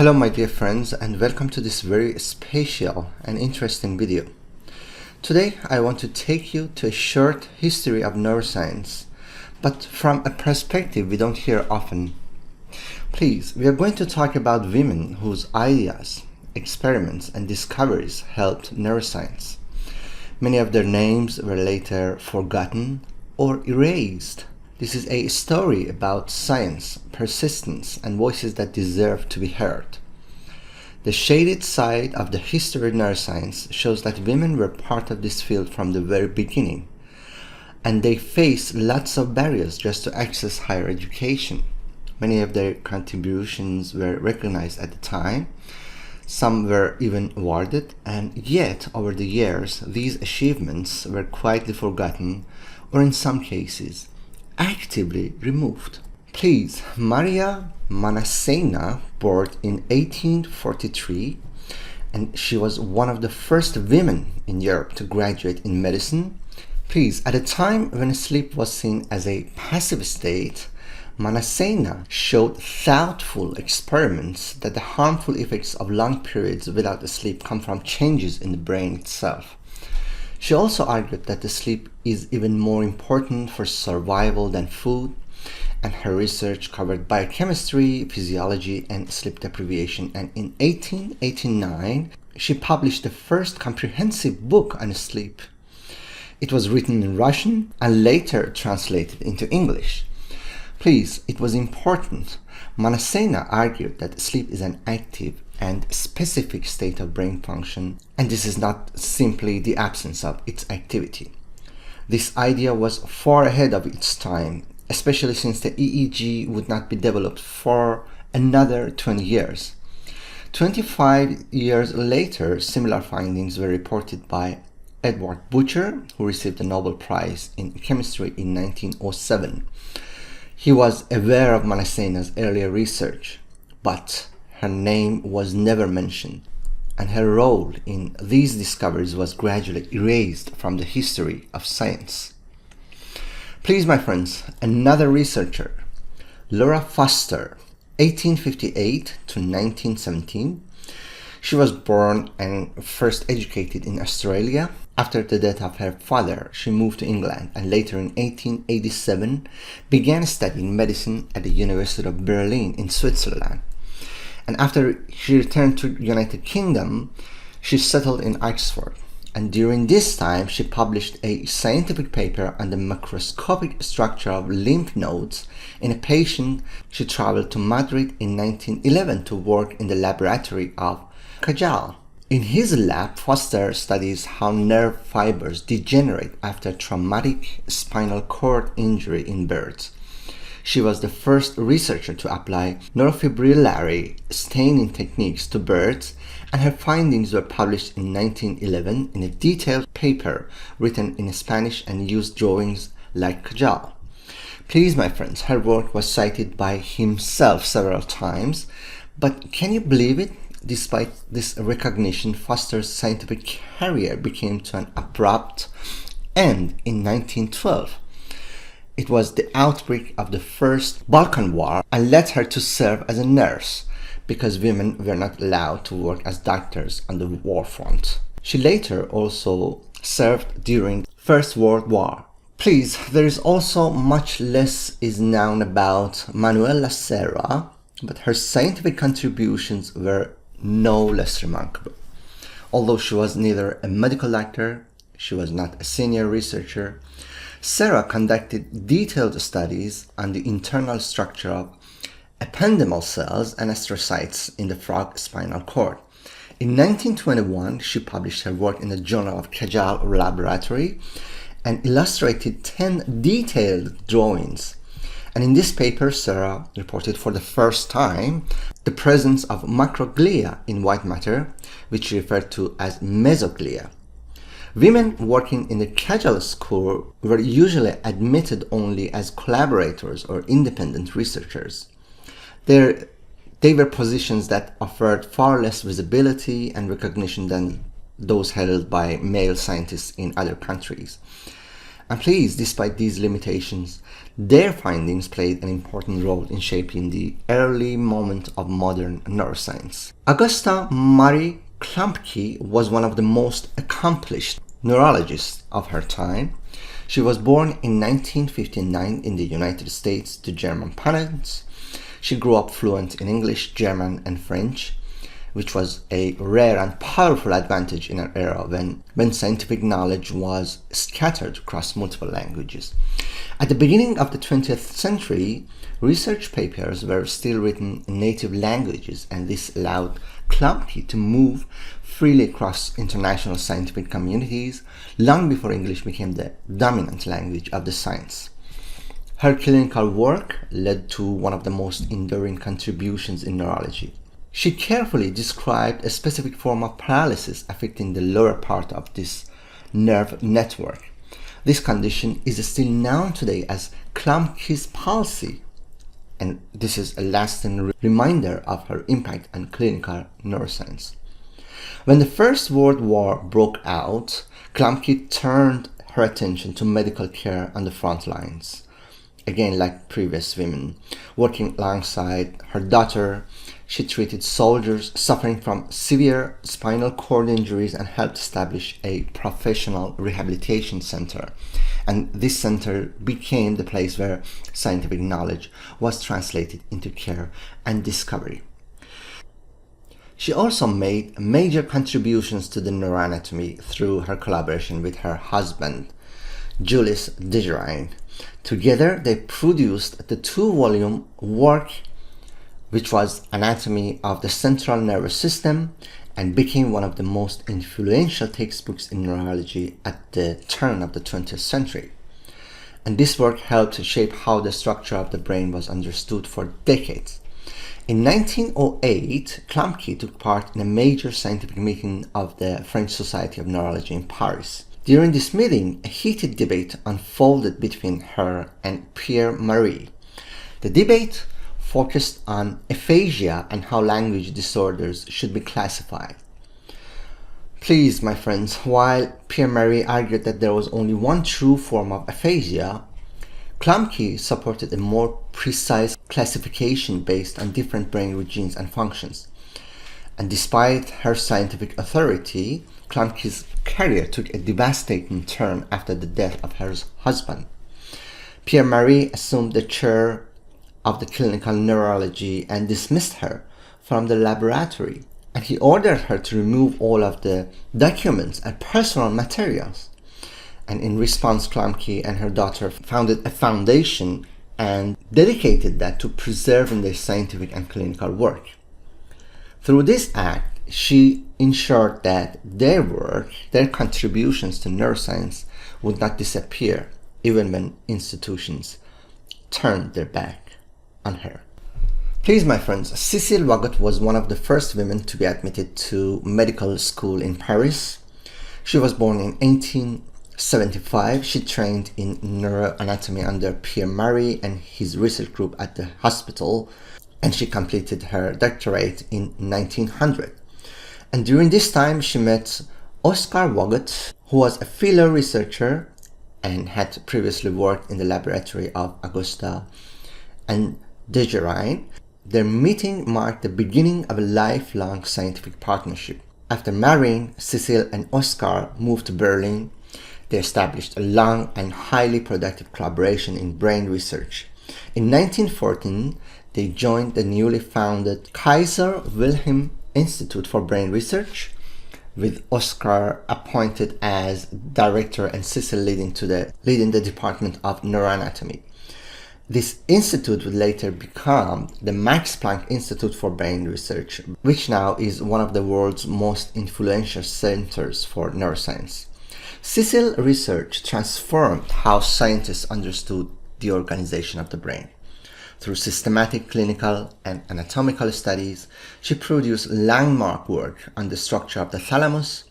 Hello my dear friends, and welcome to this very special and interesting video. Today I want to take you to a short history of neuroscience, but from a perspective we don't hear often. Please, we are going to talk about women whose ideas, experiments and discoveries helped neuroscience. Many of their names were later forgotten or erased. This is a story about science, persistence, and voices that deserve to be heard. The shaded side of the history of neuroscience shows that women were part of this field from the very beginning, and they faced lots of barriers just to access higher education. Many of their contributions were recognized at the time. Some were even awarded, and yet over the years these achievements were quietly forgotten or in some cases actively removed. Please, Maria Manassena, born in 1843, and she was one of the first women in Europe to graduate in medicine. Please, at a time when sleep was seen as a passive state, Manassena showed thoughtful experiments that the harmful effects of long periods without sleep come from changes in the brain itself. She also argued that the sleep is even more important for survival than food, and her research covered biochemistry, physiology, and sleep deprivation. And in 1889, she published the first comprehensive book on sleep. It was written in Russian and later translated into English. Please, it was important. Manassena argued that sleep is an active and specific state of brain function, and this is not simply the absence of its activity. This idea was far ahead of its time, especially since the EEG would not be developed for another 20 years. 25 years later, similar findings were reported by Edward Butcher, who received the Nobel Prize in Chemistry in 1907. He was aware of Manassena's earlier research, but her name was never mentioned, and her role in these discoveries was gradually erased from the history of science. Please, my friends, another researcher, Laura Foster, 1858 to 1917. She was born and first educated in Australia. After the death of her father, she moved to England and later in 1887 began studying medicine at the University of Berlin in Switzerland. And after she returned to the United Kingdom, she settled in Oxford. And during this time, she published a scientific paper on the macroscopic structure of lymph nodes in a patient. She traveled to Madrid in 1911 to work in the laboratory of Cajal. In his lab, Foster studies how nerve fibers degenerate after traumatic spinal cord injury in birds. She was the first researcher to apply neurofibrillary staining techniques to birds, and her findings were published in 1911 in a detailed paper written in Spanish and used drawings like Cajal. Please, my friends, her work was cited by himself several times, but can you believe it? Despite this recognition, Foster's scientific career became to an abrupt end in 1912. It was the outbreak of the First Balkan War and led her to serve as a nurse because women were not allowed to work as doctors on the war front. She later also served during the First World War. Please, there is also much less is known about Manuela Serra, but her scientific contributions were no less remarkable. Although she was neither a medical doctor, she was not a senior researcher, Serra conducted detailed studies on the internal structure of ependymal cells and astrocytes in the frog spinal cord. In 1921, she published her work in the Journal of Cajal Laboratory and illustrated 10 detailed drawings. And in this paper, Serra reported for the first time the presence of macroglia in white matter, which she referred to as mesoglia. Women working in the Cajal school were usually admitted only as collaborators or independent researchers. They were positions that offered far less visibility and recognition than those held by male scientists in other countries. And please, despite these limitations, their findings played an important role in shaping the early moment of modern neuroscience. Augusta Marie Klumpke was one of the most accomplished neurologists of her time. She was born in 1959 in the United States to German parents. She grew up fluent in English, German, and French, which was a rare and powerful advantage in an era when scientific knowledge was scattered across multiple languages. At the beginning of the 20th century, research papers were still written in native languages, and this allowed Klumpke to move freely across international scientific communities long before English became the dominant language of the science. Her clinical work led to one of the most enduring contributions in neurology. She carefully described a specific form of paralysis affecting the lower part of this nerve network. This condition is still known today as Klumpke's palsy, and this is a lasting reminder of her impact on clinical neuroscience. When the First World War broke out, Klumpke turned her attention to medical care on the front lines. Again, like previous women, working alongside her daughter, she treated soldiers suffering from severe spinal cord injuries and helped establish a professional rehabilitation center. And this center became the place where scientific knowledge was translated into care and discovery. She also made major contributions to the neuroanatomy through her collaboration with her husband, Julius Dejerein. Together, they produced the 2-volume work which was Anatomy of the Central Nervous System, and became one of the most influential textbooks in neurology at the turn of the 20th century. And this work helped shape how the structure of the brain was understood for decades. In 1908, Klumpke took part in a major scientific meeting of the French Society of Neurology in Paris. During this meeting, a heated debate unfolded between her and Pierre Marie. The debate focused on aphasia and how language disorders should be classified. Please, my friends, while Pierre Marie argued that there was only one true form of aphasia, Klumpke supported a more precise classification based on different brain regions and functions. And despite her scientific authority, Klumpke's career took a devastating turn after the death of her husband. Pierre Marie assumed the chair of the clinical neurology and dismissed her from the laboratory, and he ordered her to remove all of the documents and personal materials. And in response, Klumpke and her daughter founded a foundation and dedicated that to preserving their scientific and clinical work. Through this act, she ensured that their work, their contributions to neuroscience would not disappear, even when institutions turned their back on her. Please, my friends, Cécile Wagot was one of the first women to be admitted to medical school in Paris. She was born in 1875. She trained in neuroanatomy under Pierre Marie and his research group at the hospital, and she completed her doctorate in 1900. And during this time, she met Oscar Wagot, who was a fellow researcher and had previously worked in the laboratory of Augusta and Dejerein. Their meeting marked the beginning of a lifelong scientific partnership. After marrying, Cécile and Oscar moved to Berlin. They established a long and highly productive collaboration in brain research. In 1914, they joined the newly founded Kaiser Wilhelm Institute for Brain Research, with Oscar appointed as director and Cécile leading the Department of Neuroanatomy. This institute would later become the Max Planck Institute for Brain Research, which now is one of the world's most influential centers for neuroscience. Cécile's research transformed how scientists understood the organization of the brain. Through systematic clinical and anatomical studies, she produced landmark work on the structure of the thalamus,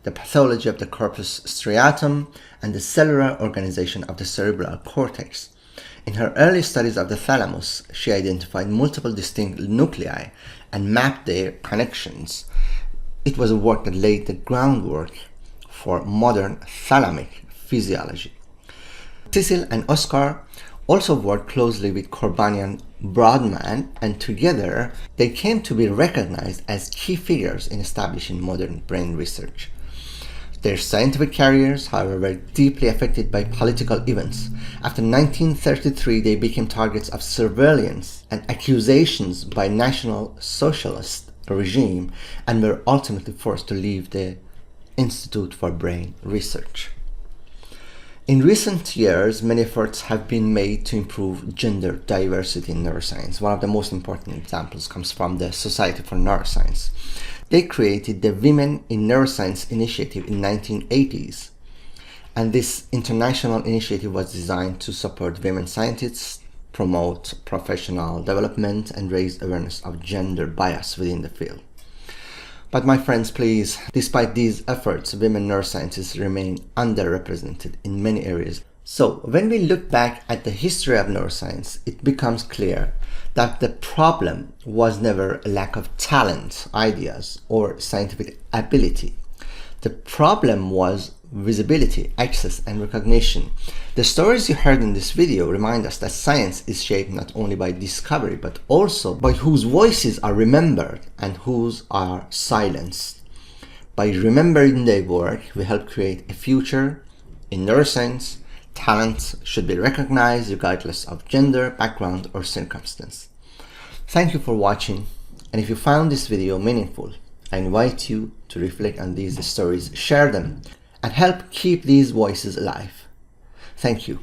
the pathology of the corpus striatum, and the cellular organization of the cerebral cortex. In her early studies of the thalamus, she identified multiple distinct nuclei and mapped their connections. It was a work that laid the groundwork for modern thalamic physiology. Cecil and Oscar also worked closely with Corbanian Brodmann, and together they came to be recognized as key figures in establishing modern brain research. Their scientific careers, however, were deeply affected by political events. After 1933, they became targets of surveillance and accusations by National Socialist regime and were ultimately forced to leave the Institute for Brain Research. In recent years, many efforts have been made to improve gender diversity in neuroscience. One of the most important examples comes from the Society for Neuroscience. They created the Women in Neuroscience initiative in the 1980s, and this international initiative was designed to support women scientists, promote professional development, and raise awareness of gender bias within the field. But my friends, please, despite these efforts, women neuroscientists remain underrepresented in many areas. So when we look back at the history of neuroscience, it becomes clear that the problem was never a lack of talent, ideas, or scientific ability. The problem was visibility, access, and recognition. The stories you heard in this video remind us that science is shaped not only by discovery, but also by whose voices are remembered and whose are silenced. By remembering their work, we help create a future. In neuroscience, talents should be recognized regardless of gender, background, or circumstance. Thank you for watching, and if you found this video meaningful, I invite you to reflect on these stories, share them, and help keep these voices alive. Thank you.